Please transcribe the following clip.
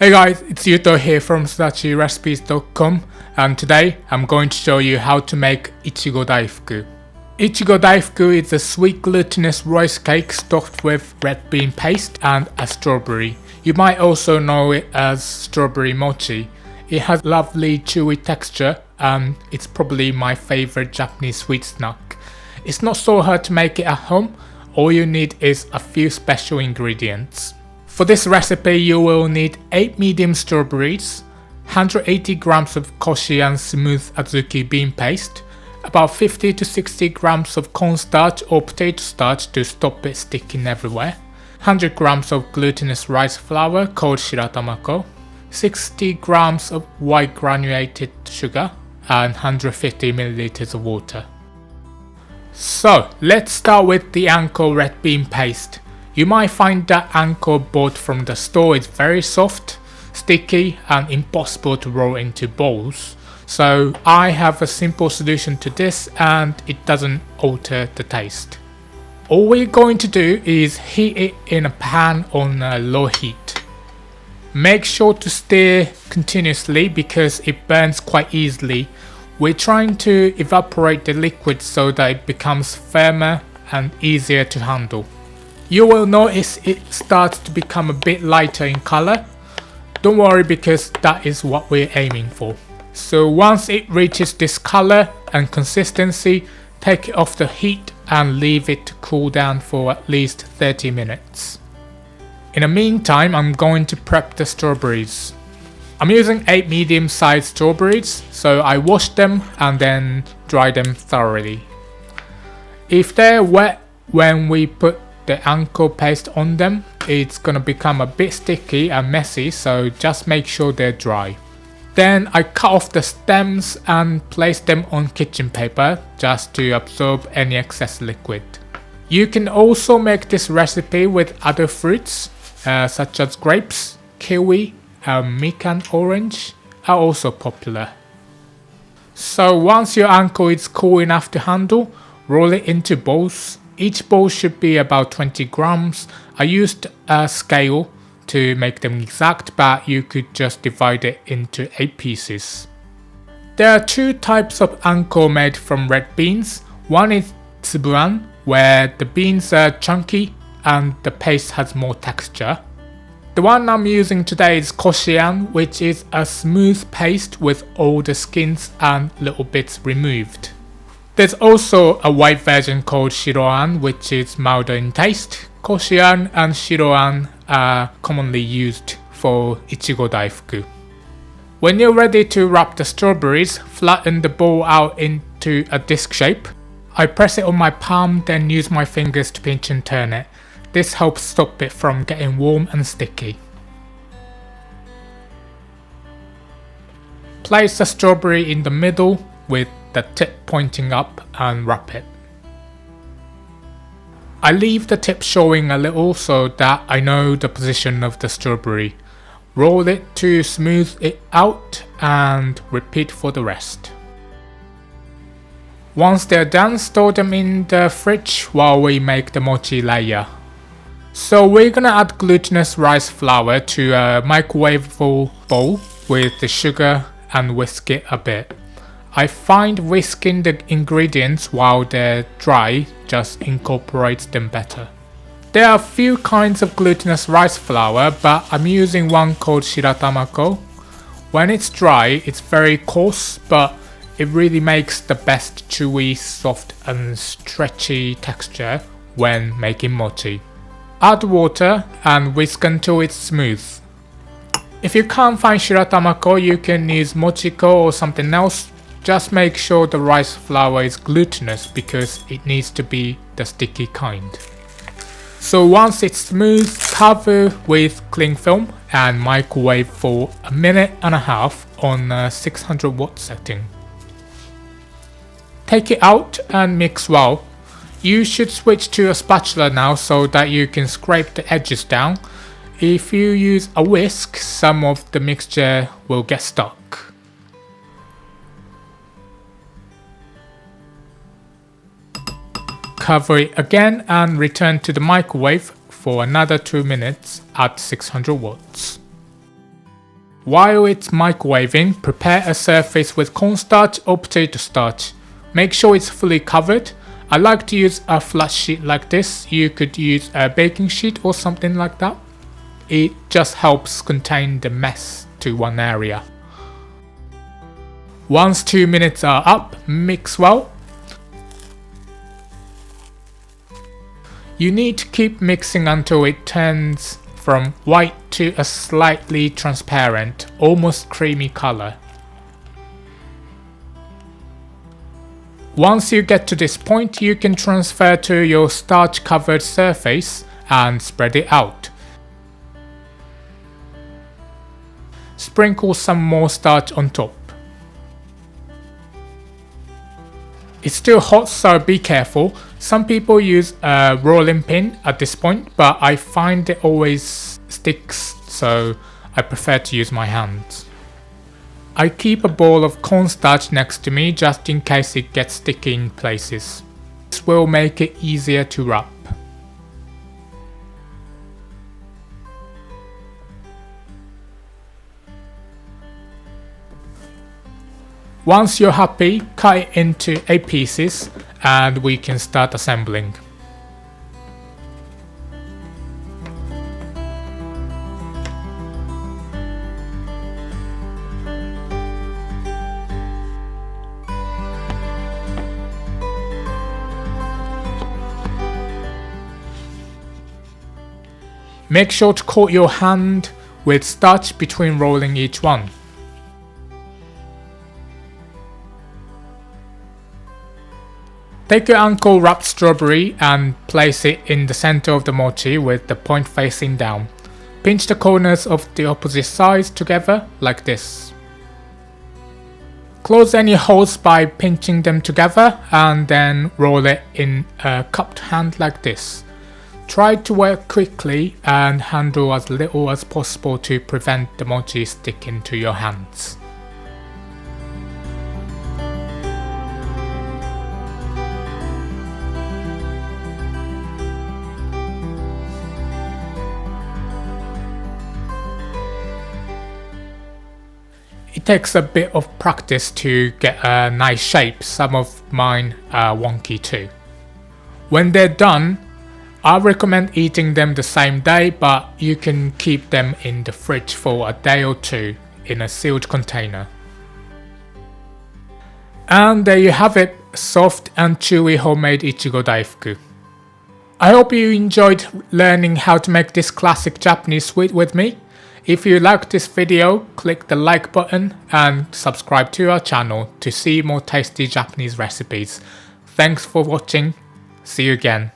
Hey guys, it's Yuto here from sudachirecipes.com, and today I'm going to show you how to make Ichigo Daifuku. Ichigo Daifuku is a sweet glutinous rice cake stuffed with red bean paste and a strawberry. You might also know it as strawberry mochi. It has lovely chewy texture and it's probably my favorite Japanese sweet snack. It's not so hard to make it at home, all you need is a few special ingredients. For this recipe you will need 8 medium strawberries, 180 grams of koshian smooth azuki bean paste, about 50 to 60 grams of cornstarch or potato starch to stop it sticking everywhere, 100 grams of glutinous rice flour called shiratamako, 60 grams of white granulated sugar, and 150 milliliters of water. So let's start with the anko red bean paste. You might find that anko bought from the store is very soft, sticky and impossible to roll into balls. So I have a simple solution to this and it doesn't alter the taste. All we're going to do is heat it in a pan on a low heat. Make sure to stir continuously because it burns quite easily. We're trying to evaporate the liquid so that it becomes firmer and easier to handle. You will notice it starts to become a bit lighter in color. Don't worry because that is what we're aiming for. So once it reaches this color and consistency, take it off the heat and leave it to cool down for at least 30 minutes. In the meantime, I'm going to prep the strawberries. I'm using 8 medium-sized strawberries, so I wash them and then dry them thoroughly. If they're wet when we put the anko paste on them, it's gonna become a bit sticky and messy, so just make sure they're dry. Then I cut off the stems and place them on kitchen paper just to absorb any excess liquid. You can also make this recipe with other fruits such as grapes, kiwi, and mikan orange are also popular. So once your anko is cool enough to handle, roll it into balls. Each bowl should be about 20 grams. I used a scale to make them exact, but you could just divide it into 8 pieces. There are 2 types of anko made from red beans. One is tsubuan, where the beans are chunky and the paste has more texture. The one I'm using today is koshian, which is a smooth paste with all the skins and little bits removed. There's also a white version called shiroan, which is milder in taste. Koshian and shiroan are commonly used for Ichigo Daifuku. When you're ready to wrap the strawberries, flatten the bowl out into a disc shape. I press it on my palm, then use my fingers to pinch and turn it. This helps stop it from getting warm and sticky. Place the strawberry in the middle with the tip pointing up and wrap it. I leave the tip showing a little so that I know the position of the strawberry. Roll it to smooth it out and repeat for the rest. Once they're done, store them in the fridge while we make the mochi layer. So we're gonna add glutinous rice flour to a microwavable bowl with the sugar and whisk it a bit. I find whisking the ingredients while they're dry just incorporates them better. There are a few kinds of glutinous rice flour, but I'm using one called shiratamako. When it's dry, it's very coarse, but it really makes the best chewy, soft and stretchy texture when making mochi. Add water and whisk until it's smooth. If you can't find shiratamako, you can use mochiko or something else. Just make sure the rice flour is glutinous because it needs to be the sticky kind. So once it's smooth, cover with cling film and microwave for 1.5 minutes on a 600 watt setting. Take it out and mix well. You should switch to a spatula now so that you can scrape the edges down. If you use a whisk, some of the mixture will get stuck. Cover it again and return to the microwave for another 2 minutes at 600 watts. While it's microwaving, prepare a surface with cornstarch or potato starch. Make sure it's fully covered. I like to use a flat sheet like this. You could use a baking sheet or something like that. It just helps contain the mess to one area. Once 2 minutes are up, mix well. You need to keep mixing until it turns from white to a slightly transparent, almost creamy color. Once you get to this point, you can transfer to your starch covered surface and spread it out. Sprinkle some more starch on top. It's still hot, so be careful. Some people use a rolling pin at this point, but I find it always sticks, so I prefer to use my hands. I keep a ball of cornstarch next to me just in case it gets sticky in places. This will make it easier to wrap. Once you're happy, cut it into 8 pieces and we can start assembling. Make sure to coat your hand with starch between rolling each one. Take your anko wrapped strawberry and place it in the center of the mochi with the point facing down. Pinch the corners of the opposite sides together like this. Close any holes by pinching them together and then roll it in a cupped hand like this. Try to work quickly and handle as little as possible to prevent the mochi sticking to your hands. It takes a bit of practice to get a nice shape. Some of mine are wonky too. When they're done, I recommend eating them the same day, but you can keep them in the fridge for a day or two in a sealed container. And there you have it, soft and chewy homemade Ichigo Daifuku. I hope you enjoyed learning how to make this classic Japanese sweet with me. If you liked this video, click the like button and subscribe to our channel to see more tasty Japanese recipes. Thanks for watching. See you again.